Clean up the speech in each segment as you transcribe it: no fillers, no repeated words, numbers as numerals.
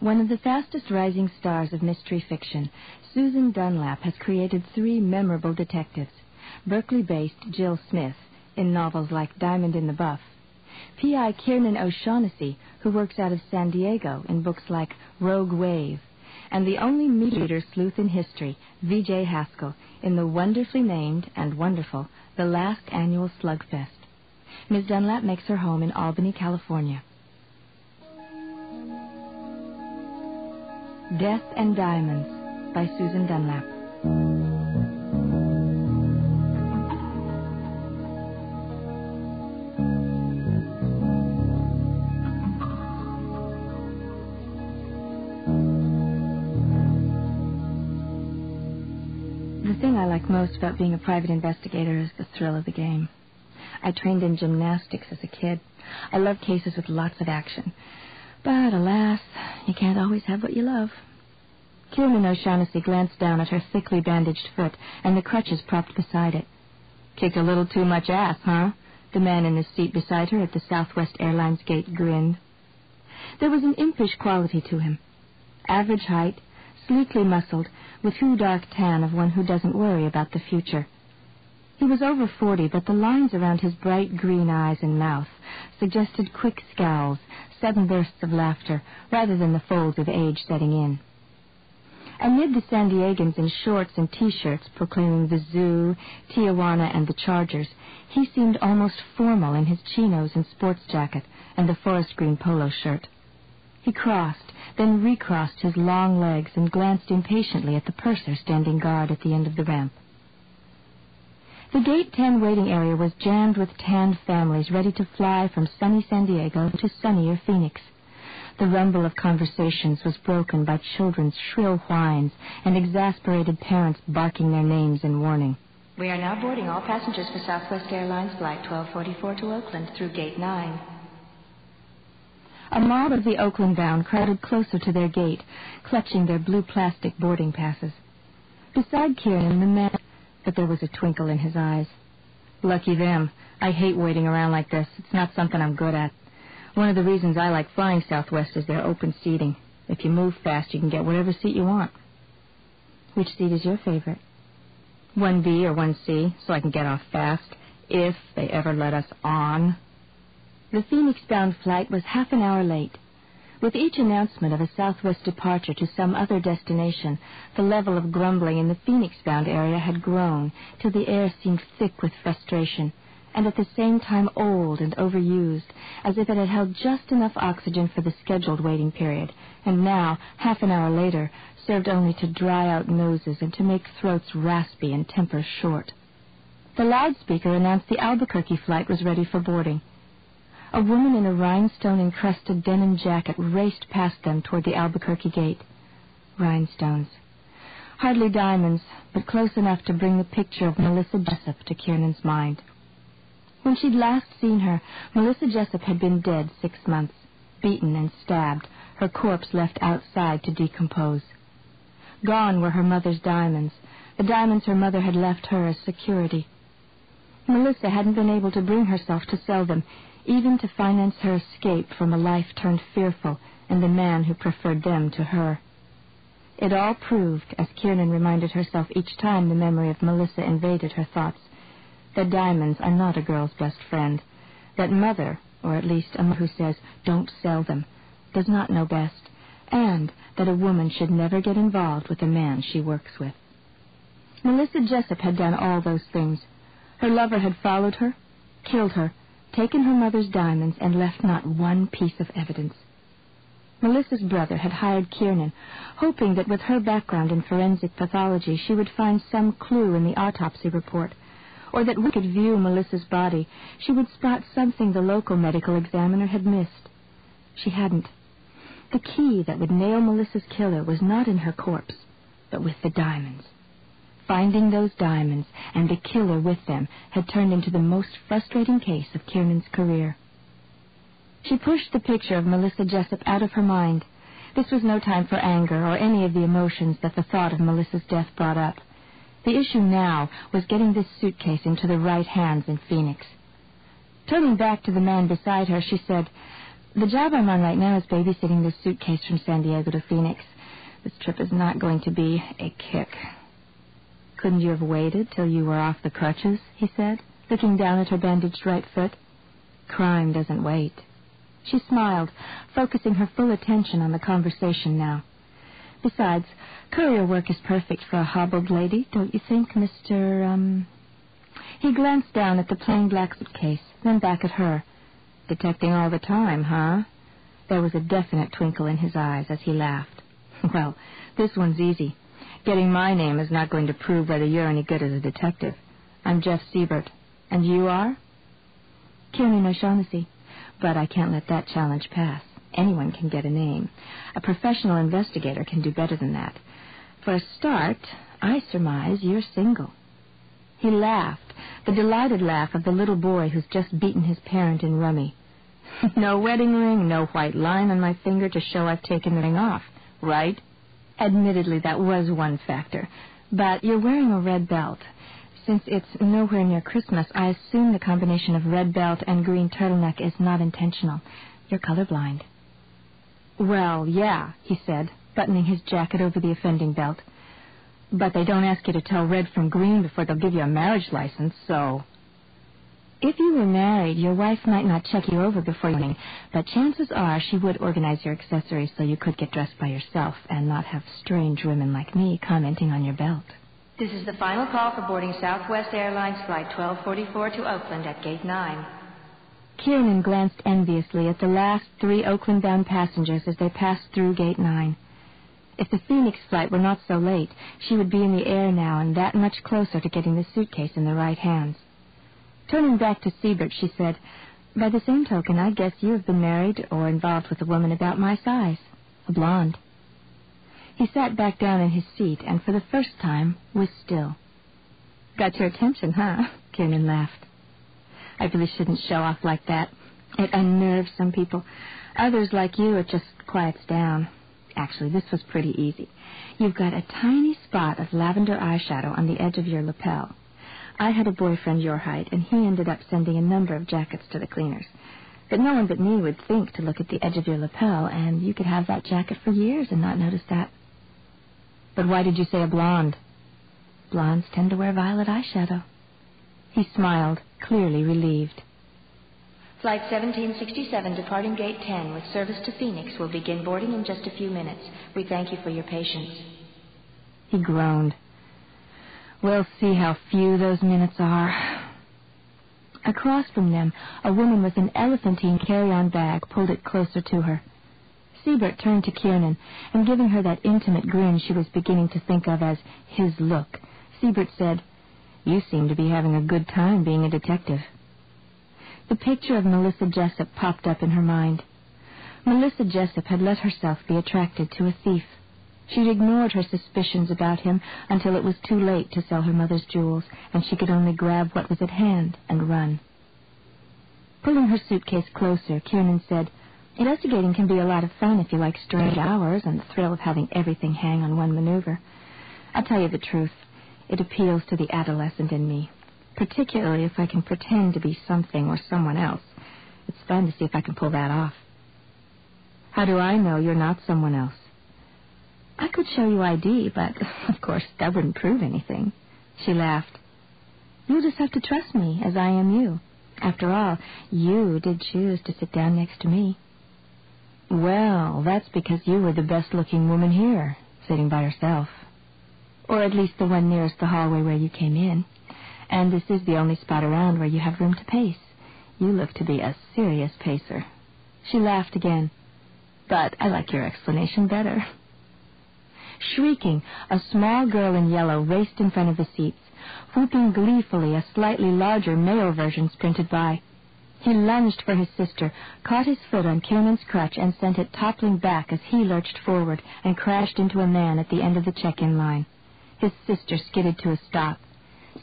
One of the fastest rising stars of mystery fiction, Susan Dunlap has created 3 memorable detectives. Berkeley-based Jill Smith, in novels like Diamond in the Buff. P.I. Kiernan O'Shaughnessy, who works out of San Diego in books like Rogue Wave. And the only meat-eater sleuth in history, V.J. Haskell, in the wonderfully named and wonderful The Last Annual Slugfest. Ms. Dunlap makes her home in Albany, California. Death and Diamonds by Susan Dunlap. The thing I like most about being a private investigator is the thrill of the game. I trained in gymnastics as a kid. I love cases with lots of action. But, alas, you can't always have what you love. Kiernan O'Shaughnessy glanced down at her thickly bandaged foot and the crutches propped beside it. "Kicked a little too much ass, huh?" The man in the seat beside her at the Southwest Airlines gate grinned. There was an impish quality to him. Average height, sleekly muscled, with too dark tan of one who doesn't worry about the future. He was over 40, but the lines around his bright green eyes and mouth suggested quick scowls, sudden bursts of laughter, rather than the folds of age setting in. Amid the San Diegans in shorts and T-shirts proclaiming the Zoo, Tijuana, and the Chargers, he seemed almost formal in his chinos and sports jacket and the forest green polo shirt. He crossed, then recrossed his long legs and glanced impatiently at the purser standing guard at the end of the ramp. The Gate 10 waiting area was jammed with tanned families ready to fly from sunny San Diego to sunnier Phoenix. The rumble of conversations was broken by children's shrill whines and exasperated parents barking their names in warning. "We are now boarding all passengers for Southwest Airlines Flight 1244 to Oakland through Gate 9. A mob of the Oakland-bound crowded closer to their gate, clutching their blue plastic boarding passes. Beside Kiernan, the man... But there was a twinkle in his eyes. "Lucky them. I hate waiting around like this. It's not something I'm good at. One of the reasons I like flying Southwest is their open seating. If you move fast, you can get whatever seat you want." "Which seat is your favorite?" 1B or 1C, so I can get off fast, if they ever let us on." The Phoenix-bound flight was half an hour late. With each announcement of a Southwest departure to some other destination, the level of grumbling in the Phoenix-bound area had grown till the air seemed thick with frustration, and at the same time old and overused, as if it had held just enough oxygen for the scheduled waiting period, and now, half an hour later, served only to dry out noses and to make throats raspy and tempers short. The loudspeaker announced the Albuquerque flight was ready for boarding. A woman in a rhinestone-encrusted denim jacket raced past them toward the Albuquerque gate. Rhinestones. Hardly diamonds, but close enough to bring the picture of Melissa Jessup to Kiernan's mind. When she'd last seen her, Melissa Jessup had been dead 6 months, beaten and stabbed, her corpse left outside to decompose. Gone were her mother's diamonds, the diamonds her mother had left her as security. Melissa hadn't been able to bring herself to sell them, even to finance her escape from a life turned fearful and the man who preferred them to her. It all proved, as Kiernan reminded herself each time the memory of Melissa invaded her thoughts, that diamonds are not a girl's best friend, that mother, or at least a mother who says, "Don't sell them," does not know best, and that a woman should never get involved with a man she works with. Melissa Jessup had done all those things. Her lover had followed her, killed her, taken her mother's diamonds, and left not one piece of evidence. Melissa's brother had hired Kiernan, hoping that with her background in forensic pathology she would find some clue in the autopsy report, or that we could view Melissa's body, she would spot something the local medical examiner had missed. She hadn't. The key that would nail Melissa's killer was not in her corpse, but with the diamonds. Finding those diamonds and the killer with them had turned into the most frustrating case of Kiernan's career. She pushed the picture of Melissa Jessup out of her mind. This was no time for anger or any of the emotions that the thought of Melissa's death brought up. The issue now was getting this suitcase into the right hands in Phoenix. Turning back to the man beside her, she said, The job I'm on right now is babysitting this suitcase from San Diego to Phoenix. This trip is not going to be a kick. Couldn't you have waited till you were off the crutches, he said, looking down at her bandaged right foot. Crime doesn't wait. She smiled, focusing her full attention on the conversation now. Besides, courier work is perfect for a hobbled lady, don't you think, Mr. He glanced down at the plain black suitcase, then back at her. Detecting all the time, huh? There was a definite twinkle in his eyes as he laughed. Well, this one's easy. Getting my name is not going to prove whether you're any good as a detective. I'm Jeff Siebert. And you are? Kiernan O'Shaughnessy. But I can't let that challenge pass. Anyone can get a name. A professional investigator can do better than that. For a start, I surmise you're single. He laughed, the delighted laugh of the little boy who's just beaten his parent in rummy. No wedding ring, no white line on my finger to show I've taken the ring off, right? Admittedly, that was one factor. But you're wearing a red belt. Since it's nowhere near Christmas, I assume the combination of red belt and green turtleneck is not intentional. You're colorblind. Well, yeah, he said, buttoning his jacket over the offending belt. But they don't ask you to tell red from green before they'll give you a marriage license, so... If you were married, your wife might not check you over before you, but chances are she would organize your accessories so you could get dressed by yourself and not have strange women like me commenting on your belt. This is the final call for boarding Southwest Airlines Flight 1244 to Oakland at Gate 9. Kiernan glanced enviously at the last 3 Oakland-bound passengers as they passed through Gate 9. If the Phoenix flight were not so late, she would be in the air now and that much closer to getting the suitcase in the right hands. Turning back to Siebert, she said, "By the same token, I guess you have been married or involved with a woman about my size, a blonde." He sat back down in his seat and for the first time was still. "Got your attention, huh?" Kiernan laughed. "I really shouldn't show off like that. It unnerves some people. Others like you, it just quiets down. Actually, this was pretty easy. You've got a tiny spot of lavender eyeshadow on the edge of your lapel. I had a boyfriend your height, and he ended up sending a number of jackets to the cleaners. But no one but me would think to look at the edge of your lapel, and you could have that jacket for years and not notice that." "But why did you say a blonde?" "Blondes tend to wear violet eyeshadow." He smiled, clearly relieved. Flight 1767 departing Gate 10 with service to Phoenix will begin boarding in just a few minutes. We thank you for your patience." He groaned. "We'll see how few those minutes are." Across from them, a woman with an elephantine carry-on bag pulled it closer to her. Siebert turned to Kiernan, and giving her that intimate grin she was beginning to think of as his look, Siebert said, "You seem to be having a good time being a detective." The picture of Melissa Jessup popped up in her mind. Melissa Jessup had let herself be attracted to a thief. She'd ignored her suspicions about him until it was too late to sell her mother's jewels, and she could only grab what was at hand and run. Pulling her suitcase closer, Kiernan said, "Investigating can be a lot of fun if you like strange hours and the thrill of having everything hang on one maneuver. I'll tell you the truth. It appeals to the adolescent in me, particularly if I can pretend to be something or someone else. It's fun to see if I can pull that off." "How do I know you're not someone else?" "I could show you ID, but, of course, that wouldn't prove anything." She laughed. "You'll just have to trust me, as I am you. After all, you did choose to sit down next to me." "Well, that's because you were the best-looking woman here, sitting by herself. Or at least the one nearest the hallway where you came in. And this is the only spot around where you have room to pace. You look to be a serious pacer." She laughed again. "But I like your explanation better." Shrieking, a small girl in yellow raced in front of the seats. Whooping gleefully, a slightly larger male version sprinted by. He lunged for his sister, caught his foot on Kiernan's crutch, and sent it toppling back as he lurched forward and crashed into a man at the end of the check-in line. His sister skidded to a stop.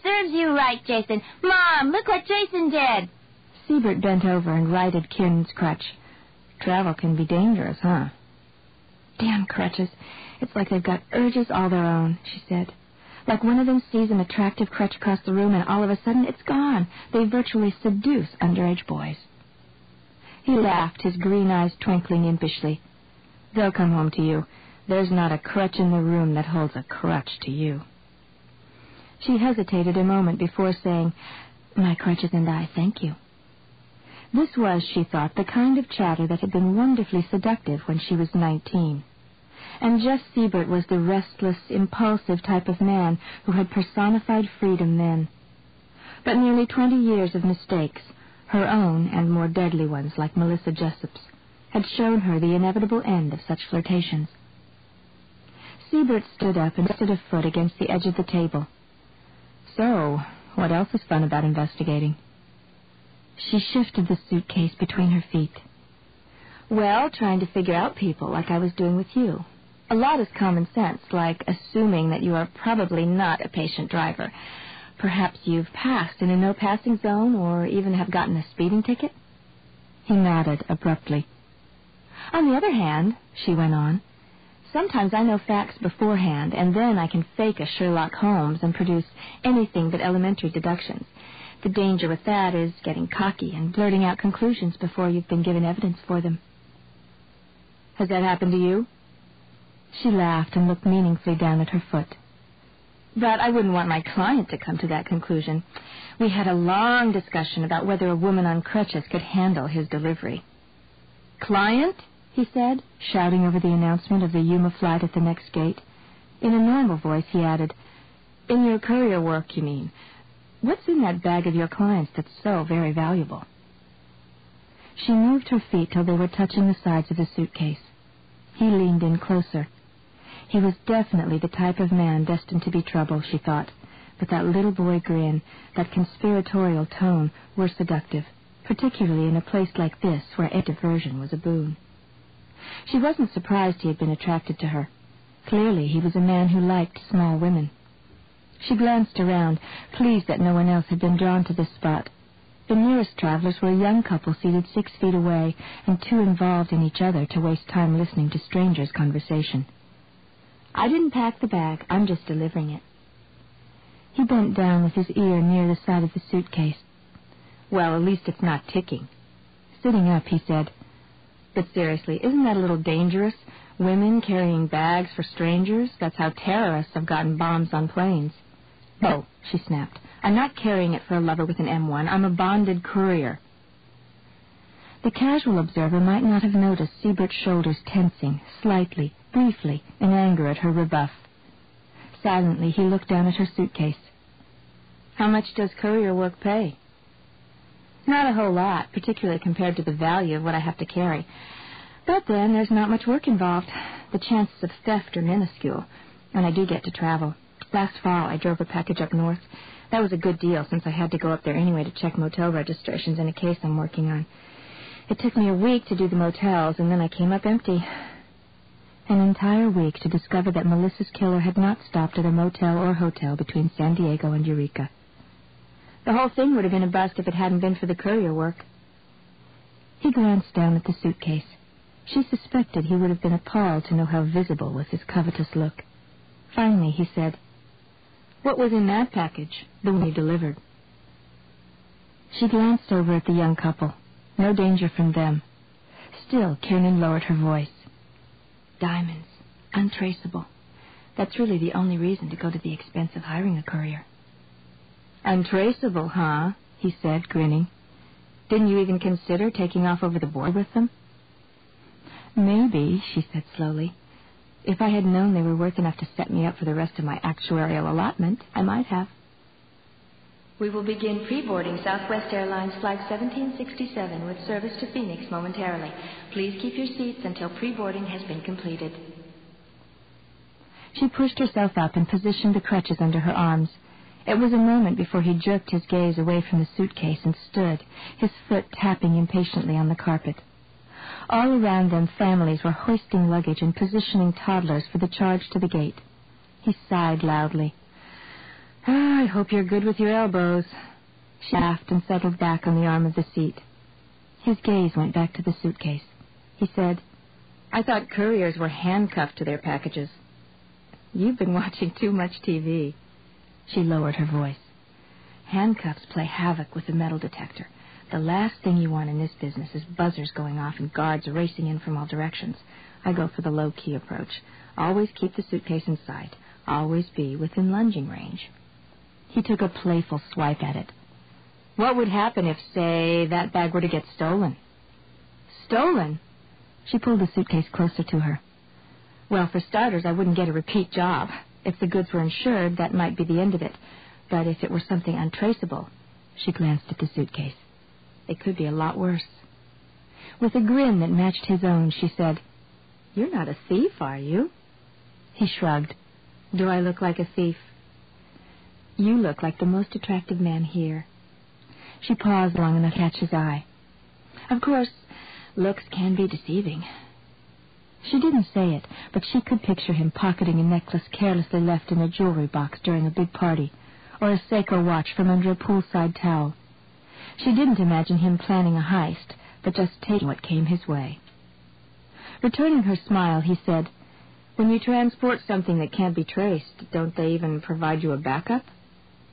"Serves you right, Jason. Mom, look what Jason did." Siebert bent over and righted Kiernan's crutch. "Travel can be dangerous, huh?" "Damn crutches. It's like they've got urges all their own," she said. "Like one of them sees an attractive crutch across the room and all of a sudden it's gone. They virtually seduce underage boys." He laughed, his green eyes twinkling impishly. "They'll come home to you. There's not a crutch in the room that holds a crutch to you." She hesitated a moment before saying, "My crutches and I thank you." This was, she thought, the kind of chatter that had been wonderfully seductive when she was 19. And Jeff Siebert was the restless, impulsive type of man who had personified freedom then. But nearly 20 years of mistakes, her own and more deadly ones like Melissa Jessup's, had shown her the inevitable end of such flirtations. Siebert stood up and rested a foot against the edge of the table. "So, what else is fun about investigating?" She shifted the suitcase between her feet. "Well, trying to figure out people like I was doing with you. A lot is common sense, like assuming that you are probably not a patient driver. Perhaps you've passed in a no-passing zone or even have gotten a speeding ticket?" He nodded abruptly. "On the other hand," she went on, "sometimes I know facts beforehand, and then I can fake a Sherlock Holmes and produce anything but elementary deductions. The danger with that is getting cocky and blurting out conclusions before you've been given evidence for them." "Has that happened to you?" She laughed and looked meaningfully down at her foot. "But I wouldn't want my client to come to that conclusion. We had a long discussion about whether a woman on crutches could handle his delivery." "Client?" he said, shouting over the announcement of the Yuma flight at the next gate. In a normal voice, he added, "In your courier work, you mean. What's in that bag of your client's that's so very valuable?" She moved her feet till they were touching the sides of the suitcase. He leaned in closer. He was definitely the type of man destined to be trouble, she thought, but that little boy grin, that conspiratorial tone, were seductive, particularly in a place like this where a diversion was a boon. She wasn't surprised he had been attracted to her. Clearly he was a man who liked small women. She glanced around, pleased that no one else had been drawn to this spot. The nearest travelers were a young couple seated 6 feet away and too involved in each other to waste time listening to strangers' conversation. "I didn't pack the bag. I'm just delivering it." He bent down with his ear near the side of the suitcase. "Well, at least it's not ticking." Sitting up, he said, "But seriously, isn't that a little dangerous? Women carrying bags for strangers? That's how terrorists have gotten bombs on planes." "Oh," she snapped, "I'm not carrying it for a lover with an M1. I'm a bonded courier." The casual observer might not have noticed Siebert's shoulders tensing, slightly, briefly, in anger at her rebuff. Silently, he looked down at her suitcase. "How much does courier work pay?" "Not a whole lot, particularly compared to the value of what I have to carry. But then there's not much work involved. The chances of theft are minuscule, and I do get to travel. Last fall, I drove a package up north. That was a good deal, since I had to go up there anyway to check motel registrations in a case I'm working on. It took me a week to do the motels, and then I came up empty. An entire week to discover that Melissa's killer had not stopped at a motel or hotel between San Diego and Eureka. The whole thing would have been a bust if it hadn't been for the courier work." He glanced down at the suitcase. She suspected he would have been appalled to know how visible was his covetous look. Finally, he said, "What was in that package, the one you delivered?" She glanced over at the young couple. No danger from them. Still, Kiernan lowered her voice. "Diamonds. Untraceable. That's really the only reason to go to the expense of hiring a courier." "Untraceable, huh?" he said, grinning. "Didn't you even consider taking off over the border with them?" "Maybe," she said slowly. "If I had known they were worth enough to set me up for the rest of my actuarial allotment, I might have." We will begin pre-boarding Southwest Airlines Flight 1767 with service to Phoenix momentarily. Please keep your seats until pre-boarding has been completed. She pushed herself up and positioned the crutches under her arms. It was a moment before he jerked his gaze away from the suitcase and stood, his foot tapping impatiently on the carpet. All around them, families were hoisting luggage and positioning toddlers for the charge to the gate. He sighed loudly. "I hope you're good with your elbows." She laughed and settled back on the arm of the seat. His gaze went back to the suitcase. He said, "I thought couriers were handcuffed to their packages." "You've been watching too much TV." She lowered her voice. "Handcuffs play havoc with the metal detector, The last thing you want in this business is buzzers going off and guards racing in from all directions. I go for the low-key approach. Always keep the suitcase in sight. Always be within lunging range. He took a playful swipe at it. What would happen if, say, that bag were to get stolen? Stolen? She pulled the suitcase closer to her. Well, for starters, I wouldn't get a repeat job. If the goods were insured, that might be the end of it. But if it were something untraceable, she glanced at the suitcase. It could be a lot worse. With a grin that matched his own, she said, "You're not a thief, are you?" He shrugged. "Do I look like a thief?" "You look like the most attractive man here." She paused long enough to catch his eye. Of course, looks can be deceiving. She didn't say it, but she could picture him pocketing a necklace carelessly left in a jewelry box during a big party, or a Seiko watch from under a poolside towel. She didn't imagine him planning a heist, but just taking what came his way. Returning her smile, he said, "When you transport something that can't be traced, don't they even provide you a backup?"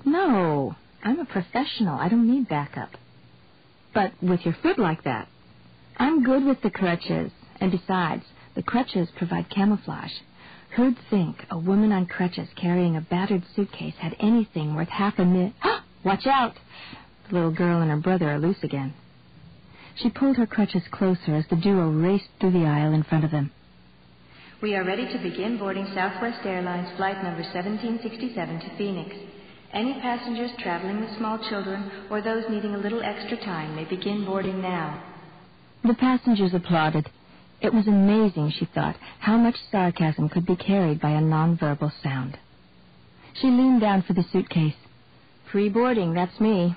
"No, I'm a professional. I don't need backup." "But with your foot like that?" "I'm good with the crutches. And besides, the crutches provide camouflage. Who'd think a woman on crutches carrying a battered suitcase had anything worth Watch out! The little girl and her brother are loose again." She pulled her crutches closer as the duo raced through the aisle in front of them. We are ready to begin boarding Southwest Airlines flight number 1767 to Phoenix. Any passengers traveling with small children or those needing a little extra time may begin boarding now. The passengers applauded. It was amazing, she thought, how much sarcasm could be carried by a nonverbal sound. She leaned down for the suitcase. "Pre-boarding, that's me."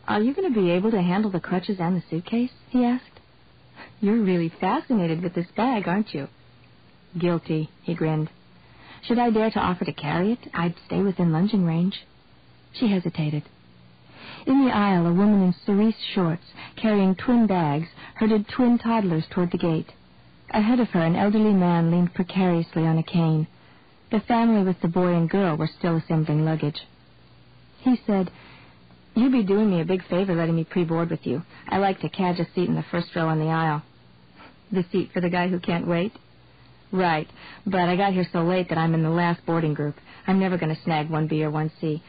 "Are you going to be able to handle the crutches and the suitcase?" he asked. "You're really fascinated with this bag, aren't you?" "Guilty," he grinned. "Should I dare to offer to carry it, I'd stay within lunging range." She hesitated. In the aisle, a woman in cerise shorts, carrying twin bags, herded twin toddlers toward the gate. Ahead of her, an elderly man leaned precariously on a cane. The family with the boy and girl were still assembling luggage. He said, "You'd be doing me a big favor letting me pre-board with you. I like to cadge a seat in the first row on the aisle." "The seat for the guy who can't wait?" "Right, but I got here so late that I'm in the last boarding group. I'm never going to snag 1B or 1C.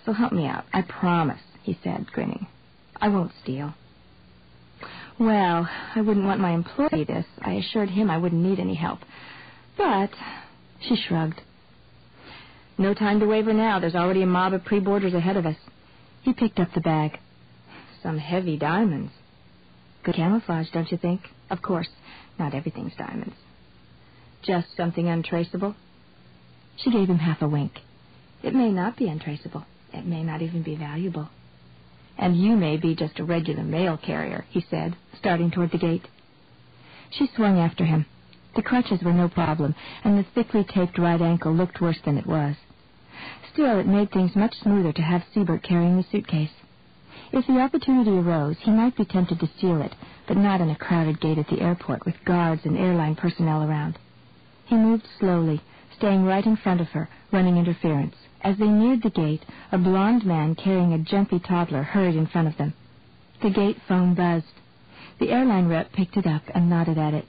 So help me out, I promise," he said, grinning. "I won't steal." Well, I wouldn't want my employee this. I assured him I wouldn't need any help. But, she shrugged. "No time to waver now. There's already a mob of pre-boarders ahead of us." He picked up the bag. "Some heavy diamonds." "Good camouflage, don't you think?" "Of course, not everything's diamonds." "Just something untraceable?" She gave him half a wink. "It may not be untraceable. It may not even be valuable." "And you may be just a regular mail carrier," he said, starting toward the gate. She swung after him. The crutches were no problem, and the thickly taped right ankle looked worse than it was. Still, it made things much smoother to have Siebert carrying the suitcase. If the opportunity arose, he might be tempted to steal it, but not in a crowded gate at the airport with guards and airline personnel around. He moved slowly, staying right in front of her, running interference. As they neared the gate, a blond man carrying a jumpy toddler hurried in front of them. The gate phone buzzed. The airline rep picked it up and nodded at it.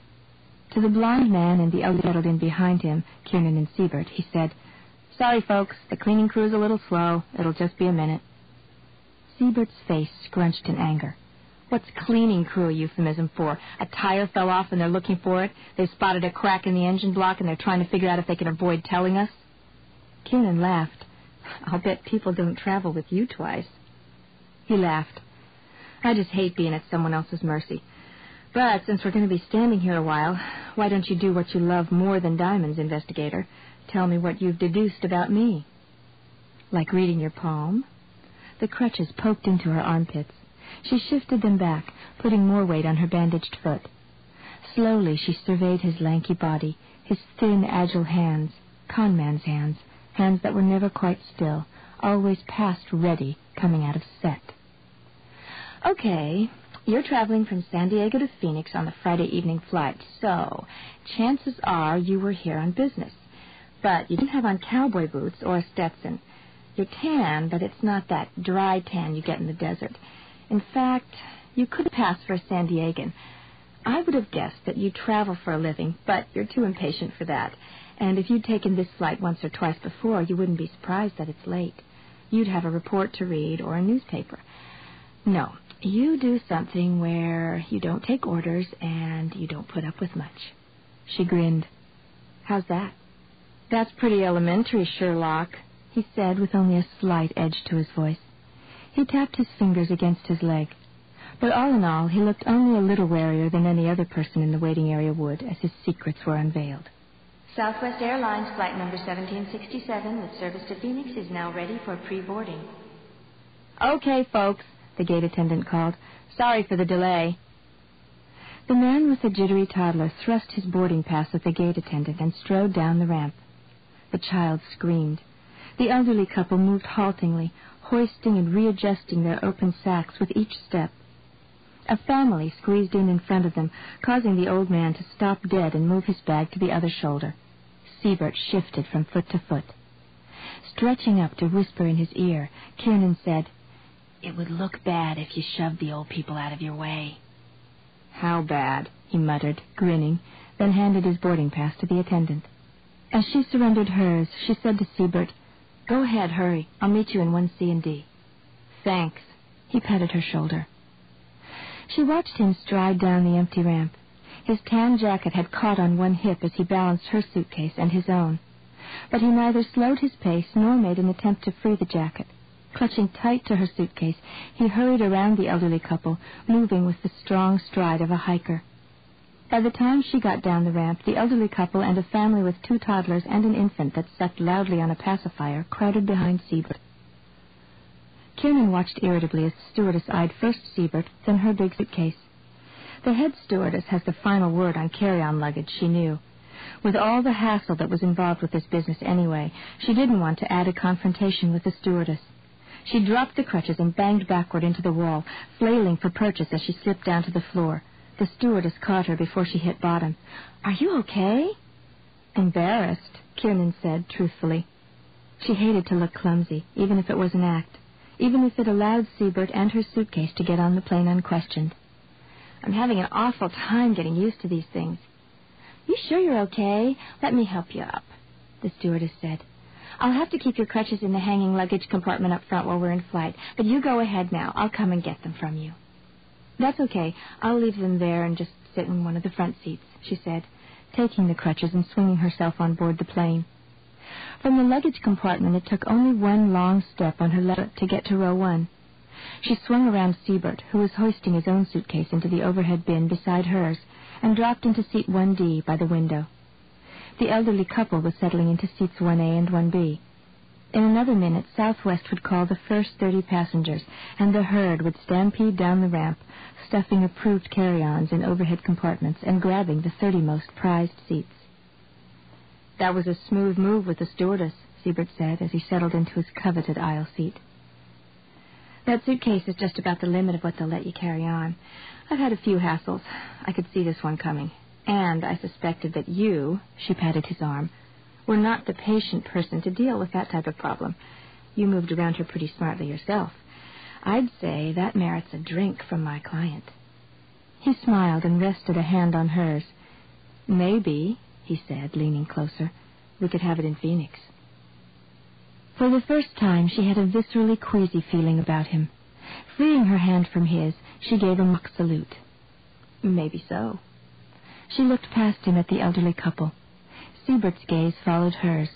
To the blond man and the elderly settled in behind him, Kiernan and Siebert, he said, "Sorry, folks, the cleaning crew's a little slow. It'll just be a minute." Siebert's face scrunched in anger. "What's cleaning crew a euphemism for? A tire fell off and they're looking for it. They've spotted a crack in the engine block and they're trying to figure out if they can avoid telling us?" Kiernan laughed. "I'll bet people don't travel with you twice." He laughed. "I just hate being at someone else's mercy. But since we're going to be standing here a while, why don't you do what you love more than diamonds, investigator? Tell me what you've deduced about me." "Like reading your palm?" The crutches poked into her armpits. She shifted them back, putting more weight on her bandaged foot. Slowly she surveyed his lanky body, his thin, agile hands, con man's hands that were never quite still, always past ready, coming out of set. "Okay, you're traveling from San Diego to Phoenix on the Friday evening flight, so chances are you were here on business. But you didn't have on cowboy boots or a Stetson. You're tan, but it's not that dry tan you get in the desert. In fact, you could pass for a San Diegan. I would have guessed that you travel for a living, but you're too impatient for that. And if you'd taken this flight once or twice before, you wouldn't be surprised that it's late. You'd have a report to read or a newspaper. No, you do something where you don't take orders and you don't put up with much. She grinned. How's that? That's pretty elementary, Sherlock, he said with only a slight edge to his voice. He tapped his fingers against his leg. But all in all, he looked only a little warier than any other person in the waiting area would as his secrets were unveiled. Southwest Airlines flight number 1767 with service to Phoenix is now ready for pre-boarding. Okay, folks, the gate attendant called. Sorry for the delay. The man with the jittery toddler thrust his boarding pass at the gate attendant and strode down the ramp. The child screamed. The elderly couple moved haltingly, hoisting and readjusting their open sacks with each step. A family squeezed in front of them, causing the old man to stop dead and move his bag to the other shoulder. Siebert shifted from foot to foot. Stretching up to whisper in his ear, Kiernan said, "It would look bad if you shoved the old people out of your way." "How bad?" he muttered, grinning, then handed his boarding pass to the attendant. As she surrendered hers, she said to Siebert, "Go ahead, hurry. I'll meet you in 1C and D." "Thanks." He patted her shoulder. She watched him stride down the empty ramp. His tan jacket had caught on one hip as he balanced her suitcase and his own. But he neither slowed his pace nor made an attempt to free the jacket. Clutching tight to her suitcase, he hurried around the elderly couple, moving with the strong stride of a hiker. By the time she got down the ramp, the elderly couple and a family with 2 toddlers and an infant that sucked loudly on a pacifier crowded behind Siebert. Kiernan watched irritably as the stewardess eyed first Siebert, then her big suitcase. The head stewardess has the final word on carry-on luggage, she knew. With all the hassle that was involved with this business anyway, she didn't want to add a confrontation with the stewardess. She dropped the crutches and banged backward into the wall, flailing for purchase as she slipped down to the floor. The stewardess caught her before she hit bottom. "Are you okay?" "Embarrassed," Kiernan said truthfully. She hated to look clumsy, even if it was an act, even if it allowed Siebert and her suitcase to get on the plane unquestioned. "I'm having an awful time getting used to these things." "You sure you're okay? Let me help you up," the stewardess said. "I'll have to keep your crutches in the hanging luggage compartment up front while we're in flight, but you go ahead now. I'll come and get them from you." "That's okay. I'll leave them there and just sit in one of the front seats," she said, taking the crutches and swinging herself on board the plane. From the luggage compartment, it took only one long step on her left to get to row 1. She swung around Siebert, who was hoisting his own suitcase into the overhead bin beside hers, and dropped into seat 1D by the window. The elderly couple was settling into seats 1A and 1B. In another minute, Southwest would call the first 30 passengers, and the herd would stampede down the ramp, stuffing approved carry-ons in overhead compartments and grabbing the 30 most prized seats. "That was a smooth move with the stewardess," Siebert said as he settled into his coveted aisle seat. "That suitcase is just about the limit of what they'll let you carry on. I've had a few hassles. I could see this one coming. And I suspected that you," she patted his arm, "were not the patient person to deal with that type of problem. You moved around her pretty smartly yourself. I'd say that merits a drink from my client." He smiled and rested a hand on hers. "Maybe," he said, leaning closer, "we could have it in Phoenix." For the first time, she had a viscerally queasy feeling about him. Freeing her hand from his, she gave a mock salute. "Maybe so." She looked past him at the elderly couple. Siebert's gaze followed hers.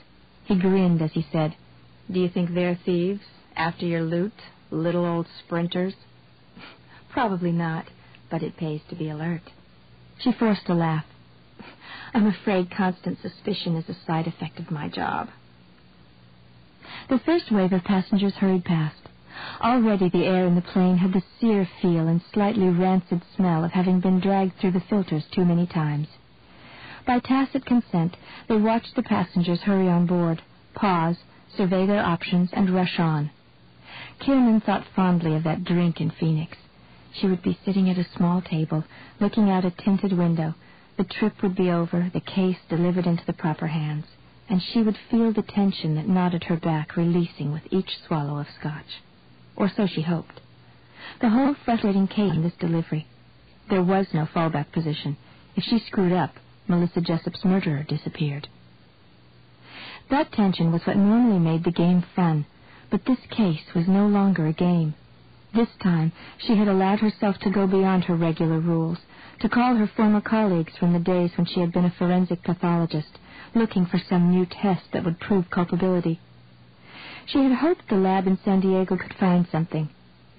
He grinned as he said, "Do you think they're thieves? After your loot? Little old sprinters?" "Probably not, but it pays to be alert." She forced a laugh. "I'm afraid constant suspicion is a side effect of my job." The first wave of passengers hurried past. Already the air in the plane had the sear feel and slightly rancid smell of having been dragged through the filters too many times. By tacit consent, they watched the passengers hurry on board, pause, survey their options, and rush on. Kiernan thought fondly of that drink in Phoenix. She would be sitting at a small table, looking out a tinted window. The trip would be over, the case delivered into the proper hands, and she would feel the tension that knotted her back releasing with each swallow of scotch. Or so she hoped. The whole frustrating case in this delivery. There was no fallback position. If she screwed up, Melissa Jessup's murderer disappeared. That tension was what normally made the game fun, but this case was no longer a game. This time, she had allowed herself to go beyond her regular rules, to call her former colleagues from the days when she had been a forensic pathologist, looking for some new test that would prove culpability. She had hoped the lab in San Diego could find something.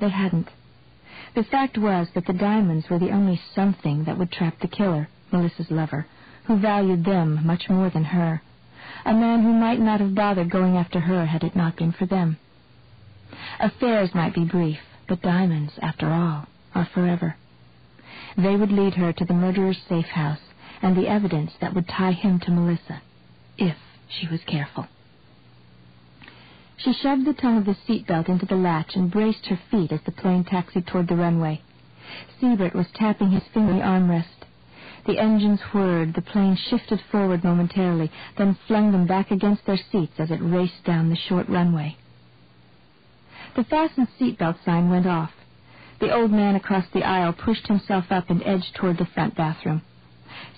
They hadn't. The fact was that the diamonds were the only something that would trap the killer, Melissa's lover, who valued them much more than her, a man who might not have bothered going after her had it not been for them. Affairs might be brief, but diamonds, after all, are forever. They would lead her to the murderer's safe house and the evidence that would tie him to Melissa, if she was careful. She shoved the tongue of the seatbelt into the latch and braced her feet as the plane taxied toward the runway. Siebert was tapping his finger on the armrest. The engines whirred, the plane shifted forward momentarily, then flung them back against their seats as it raced down the short runway. The fastened seatbelt sign went off. The old man across the aisle pushed himself up and edged toward the front bathroom.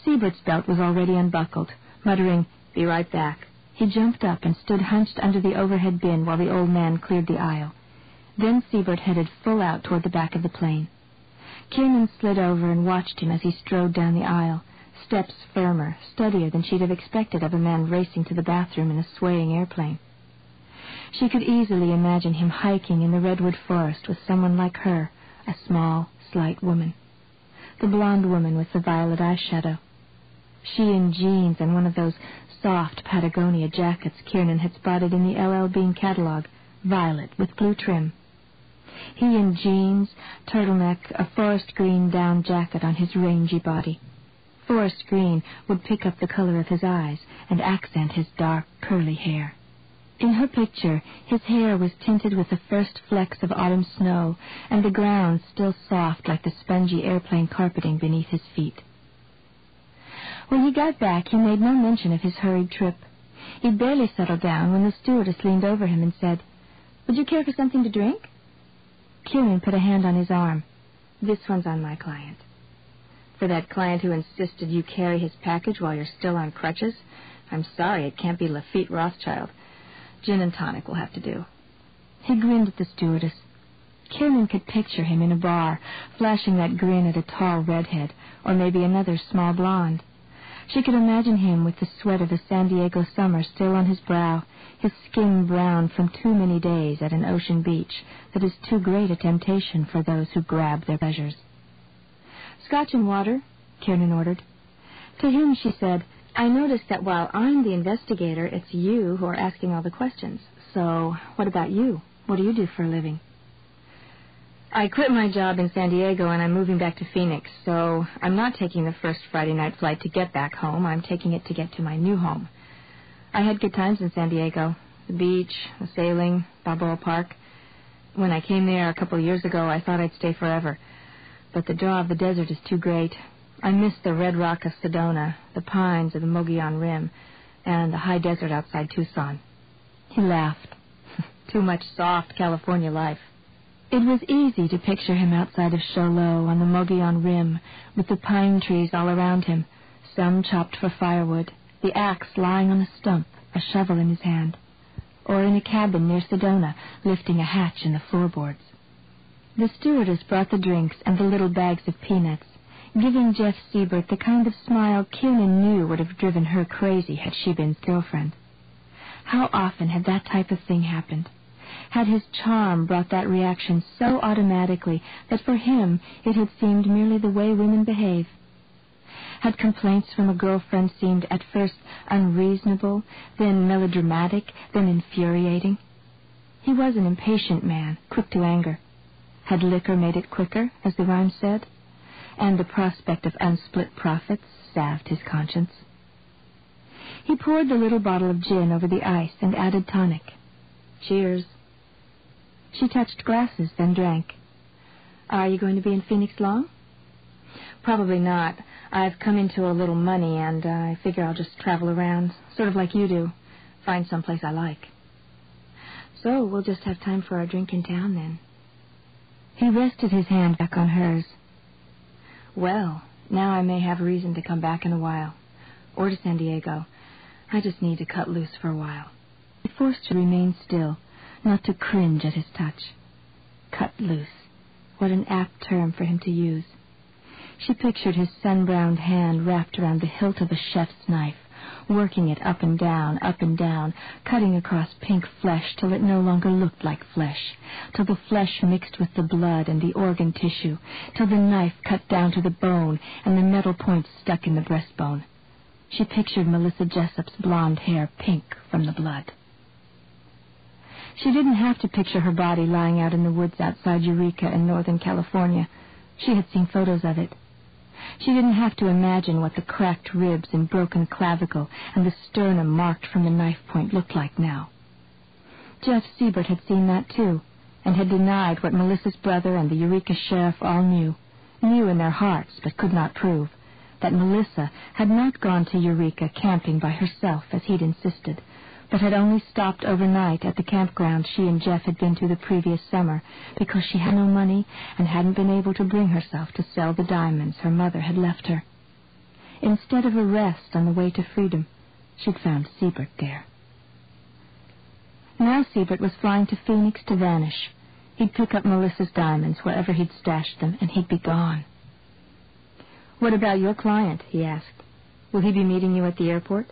Siebert's belt was already unbuckled. Muttering, "Be right back," he jumped up and stood hunched under the overhead bin while the old man cleared the aisle. Then Siebert headed full out toward the back of the plane. Kiernan slid over and watched him as he strode down the aisle, steps firmer, steadier than she'd have expected of a man racing to the bathroom in a swaying airplane. She could easily imagine him hiking in the redwood forest with someone like her, a small, slight woman. The blonde woman with the violet eyeshadow. She in jeans and one of those soft Patagonia jackets Kiernan had spotted in the L.L. Bean catalog, violet with blue trim. He in jeans, turtleneck, a forest green down jacket on his rangy body. Forest green would pick up the color of his eyes and accent his dark, curly hair. In her picture, his hair was tinted with the first flecks of autumn snow, and the ground still soft like the spongy airplane carpeting beneath his feet. When he got back, he made no mention of his hurried trip. He'd barely settled down when the stewardess leaned over him and said, "Would you care for something to drink?" Kiernan put a hand on his arm. "This one's on my client." "For that client who insisted you carry his package while you're still on crutches? I'm sorry, it can't be Lafitte Rothschild. Gin and tonic will have to do." He grinned at the stewardess. Kiernan could picture him in a bar, flashing that grin at a tall redhead, or maybe another small blonde. She could imagine him with the sweat of a San Diego summer still on his brow, his skin brown from too many days at an ocean beach that is too great a temptation for those who grab their pleasures. "Scotch and water," Kiernan ordered. To him she said, "I noticed that while I'm the investigator, it's you who are asking all the questions. So, what about you? What do you do for a living?" "I quit my job in San Diego and I'm moving back to Phoenix, so I'm not taking the first Friday night flight to get back home. I'm taking it to get to my new home. I had good times in San Diego. The beach, the sailing, Balboa Park. When I came there a couple of years ago, I thought I'd stay forever. But the draw of the desert is too great. I miss the red rock of Sedona, the pines of the Mogollon Rim, and the high desert outside Tucson." He laughed. Too much soft California life. It was easy to picture him outside of Cholo on the Mogollon Rim, with the pine trees all around him, some chopped for firewood, the axe lying on a stump, a shovel in his hand, or in a cabin near Sedona, lifting a hatch in the floorboards. The stewardess brought the drinks and the little bags of peanuts, giving Jeff Siebert the kind of smile Kiernan knew would have driven her crazy had she been his girlfriend. How often had that type of thing happened? Had his charm brought that reaction so automatically that for him it had seemed merely the way women behave? Had complaints from a girlfriend seemed at first unreasonable, then melodramatic, then infuriating? He was an impatient man, quick to anger. Had liquor made it quicker, as the rhyme said? And the prospect of unsplit profits salved his conscience. He poured the little bottle of gin over the ice and added tonic. "Cheers." She touched glasses, then drank. "Are you going to be in Phoenix long?" "Probably not. I've come into a little money, and I figure I'll just travel around, sort of like you do, find someplace I like." "So we'll just have time for our drink in town, then." He rested his hand back on hers. Well, now I may have reason to come back in a while. Or to San Diego. I just need to cut loose for a while. He forced her to remain still, not to cringe at his touch. Cut loose. What an apt term for him to use. She pictured his sun-browned hand wrapped around the hilt of a chef's knife, working it up and down, cutting across pink flesh till it no longer looked like flesh, till the flesh mixed with the blood and the organ tissue, till the knife cut down to the bone and the metal points stuck in the breastbone. She pictured Melissa Jessup's blonde hair pink from the blood. She didn't have to picture her body lying out in the woods outside Eureka in Northern California. She had seen photos of it. She didn't have to imagine what the cracked ribs and broken clavicle and the sternum marked from the knife point looked like now. Jeff Siebert had seen that too, and had denied what Melissa's brother and the Eureka sheriff all knew in their hearts but could not prove, that Melissa had not gone to Eureka camping by herself as he'd insisted, but had only stopped overnight at the campground she and Jeff had been to the previous summer because she had no money and hadn't been able to bring herself to sell the diamonds her mother had left her. Instead of a rest on the way to freedom, she'd found Siebert there. Now Siebert was flying to Phoenix to vanish. He'd pick up Melissa's diamonds wherever he'd stashed them, and he'd be gone. "What about your client?" he asked. "Will he be meeting you at the airport?"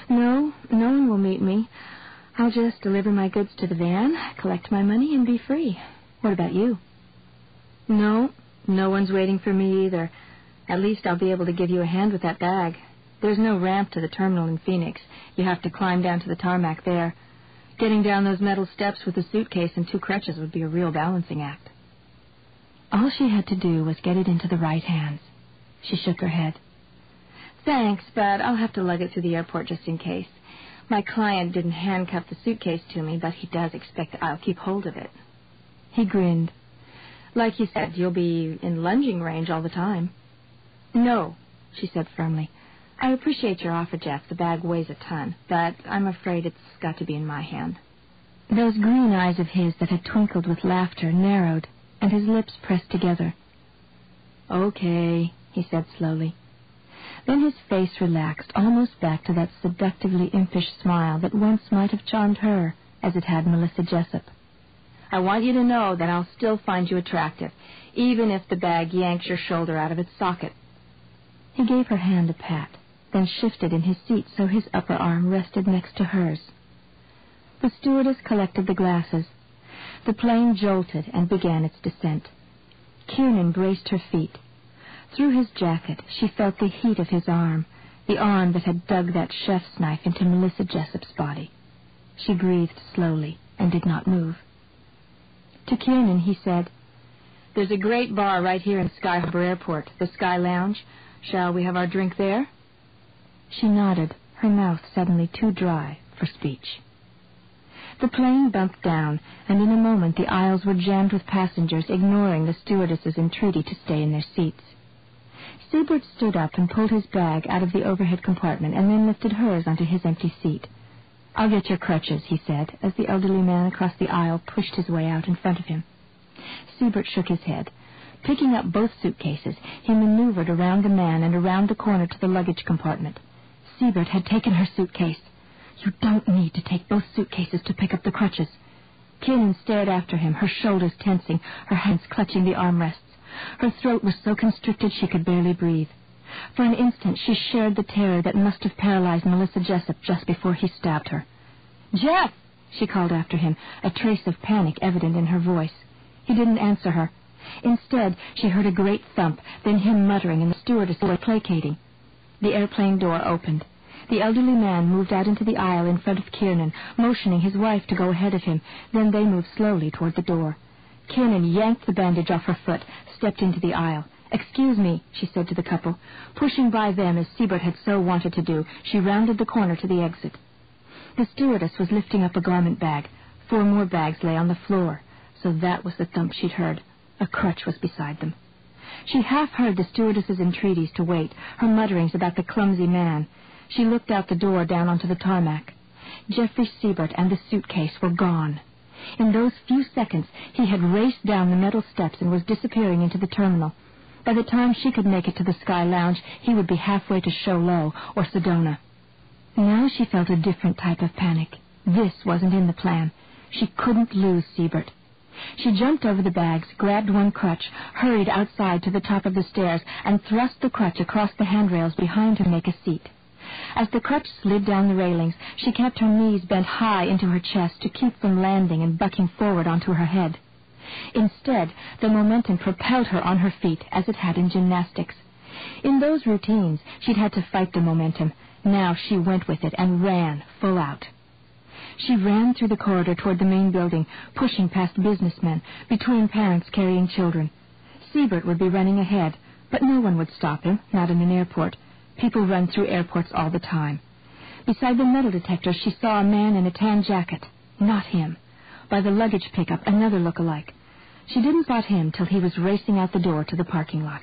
"No, no one will meet me. I'll just deliver my goods to the van, collect my money, and be free. What about you?" "No, no one's waiting for me either. At least I'll be able to give you a hand with that bag. There's no ramp to the terminal in Phoenix. You have to climb down to the tarmac there. Getting down those metal steps with a suitcase and 2 crutches would be a real balancing act." All she had to do was get it into the right hands. She shook her head. "Thanks, but I'll have to lug it through the airport just in case. My client didn't handcuff the suitcase to me, but he does expect I'll keep hold of it." He grinned. "Like you said, you'll be in lunging range all the time." "No," she said firmly. "I appreciate your offer, Jeff. The bag weighs a ton, but I'm afraid it's got to be in my hand." Those green eyes of his that had twinkled with laughter narrowed, and his lips pressed together. "Okay," he said slowly. Then his face relaxed, almost back to that seductively impish smile that once might have charmed her, as it had Melissa Jessup. "I want you to know that I'll still find you attractive, even if the bag yanks your shoulder out of its socket." He gave her hand a pat, then shifted in his seat so his upper arm rested next to hers. The stewardess collected the glasses. The plane jolted and began its descent. Kiernan braced her feet. Through his jacket, she felt the heat of his arm, the arm that had dug that chef's knife into Melissa Jessup's body. She breathed slowly and did not move. To Kiernan, he said, "There's a great bar right here in Sky Harbor Airport, the Sky Lounge. Shall we have our drink there?" She nodded, her mouth suddenly too dry for speech. The plane bumped down, and in a moment the aisles were jammed with passengers, ignoring the stewardess's entreaty to stay in their seats. Siebert stood up and pulled his bag out of the overhead compartment and then lifted hers onto his empty seat. "I'll get your crutches," he said, as the elderly man across the aisle pushed his way out in front of him. Siebert shook his head. Picking up both suitcases, he maneuvered around the man and around the corner to the luggage compartment. Siebert had taken her suitcase. "You don't need to take both suitcases to pick up the crutches." Kiernan stared after him, her shoulders tensing, her hands clutching the armrests. Her throat was so constricted she could barely breathe. For an instant she shared the terror that must have paralyzed Melissa Jessup just before he stabbed her. "Jeff!" she called after him, a trace of panic evident in her voice. He didn't answer her. Instead, she heard a great thump, then him muttering and the stewardess were placating. The airplane door opened. The elderly man moved out into the aisle in front of Kiernan, motioning his wife to go ahead of him. Then they moved slowly toward the door. Kiernan yanked the bandage off her foot, stepped into the aisle. "Excuse me," she said to the couple. Pushing by them as Siebert had so wanted to do, she rounded the corner to the exit. The stewardess was lifting up a garment bag. 4 more bags lay on the floor. So that was the thump she'd heard. A crutch was beside them. She half heard the stewardess's entreaties to wait, her mutterings about the clumsy man. She looked out the door down onto the tarmac. Jeffrey Siebert and the suitcase were gone. In those few seconds, he had raced down the metal steps and was disappearing into the terminal. By the time she could make it to the Sky Lounge, he would be halfway to Show Low or Sedona. Now she felt a different type of panic. This wasn't in the plan. She couldn't lose Siebert. She jumped over the bags, grabbed one crutch, hurried outside to the top of the stairs, and thrust the crutch across the handrails behind to make a seat. As the crutch slid down the railings, she kept her knees bent high into her chest to keep from landing and bucking forward onto her head. Instead, the momentum propelled her on her feet as it had in gymnastics. In those routines, she'd had to fight the momentum. Now she went with it and ran full out. She ran through the corridor toward the main building, pushing past businessmen, between parents carrying children. Siebert would be running ahead, but no one would stop him, not in an airport. People run through airports all the time. Beside the metal detector, she saw a man in a tan jacket. Not him. By the luggage pickup, another look-alike. She didn't spot him till he was racing out the door to the parking lot.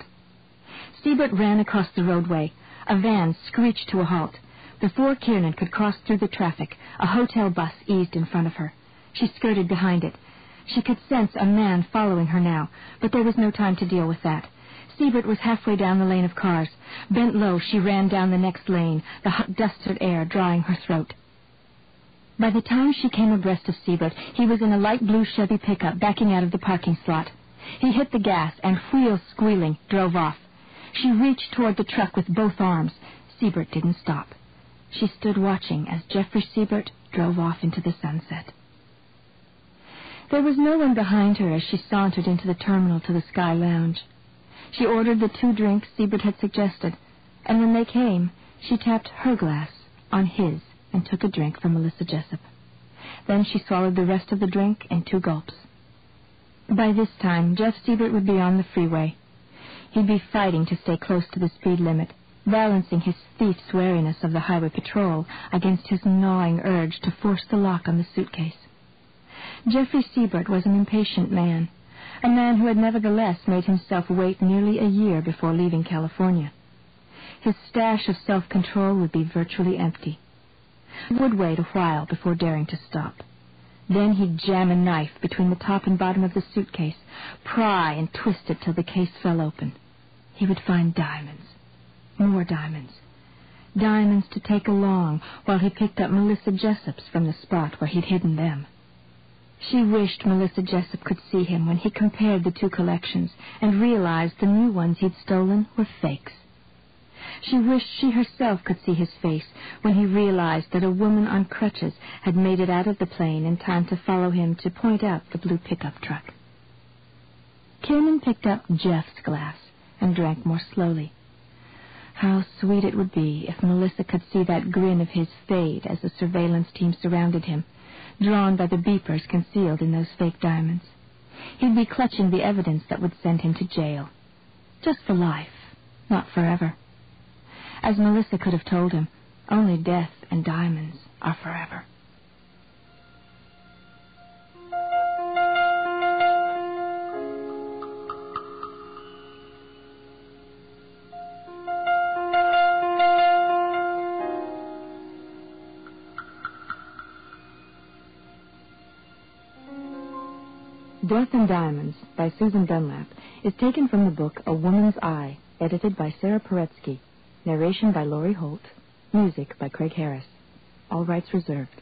Siebert ran across the roadway. A van screeched to a halt. Before Kiernan could cross through the traffic, a hotel bus eased in front of her. She skirted behind it. She could sense a man following her now, but there was no time to deal with that. Siebert was halfway down the lane of cars. Bent low, she ran down the next lane, the hot, dusted air drying her throat. By the time she came abreast of Siebert, he was in a light blue Chevy pickup backing out of the parking slot. He hit the gas and, wheels squealing, drove off. She reached toward the truck with both arms. Siebert didn't stop. She stood watching as Jeffrey Siebert drove off into the sunset. There was no one behind her as she sauntered into the terminal to the Sky Lounge. She ordered the 2 drinks Siebert had suggested, and when they came, she tapped her glass on his and took a drink from Melissa Jessup. Then she swallowed the rest of the drink in 2 gulps. By this time, Jeff Siebert would be on the freeway. He'd be fighting to stay close to the speed limit, balancing his thief's wariness of the highway patrol against his gnawing urge to force the lock on the suitcase. Jeffrey Siebert was an impatient man, a man who had nevertheless made himself wait nearly a year before leaving California. His stash of self-control would be virtually empty. He would wait a while before daring to stop. Then he'd jam a knife between the top and bottom of the suitcase, pry and twist it till the case fell open. He would find diamonds. More diamonds. Diamonds to take along while he picked up Melissa Jessup's from the spot where he'd hidden them. She wished Melissa Jessup could see him when he compared the 2 collections and realized the new ones he'd stolen were fakes. She wished she herself could see his face when he realized that a woman on crutches had made it out of the plane in time to follow him to point out the blue pickup truck. Kiernan picked up Jeff's glass and drank more slowly. How sweet it would be if Melissa could see that grin of his fade as the surveillance team surrounded him, drawn by the beepers concealed in those fake diamonds. He'd be clutching the evidence that would send him to jail. Just for life, not forever. As Melissa could have told him, only death and diamonds are forever. Death and Diamonds by Susan Dunlap is taken from the book A Woman's Eye, edited by Sarah Paretsky. Narration by Laurie Holt. Music by Craig Harris. All rights reserved.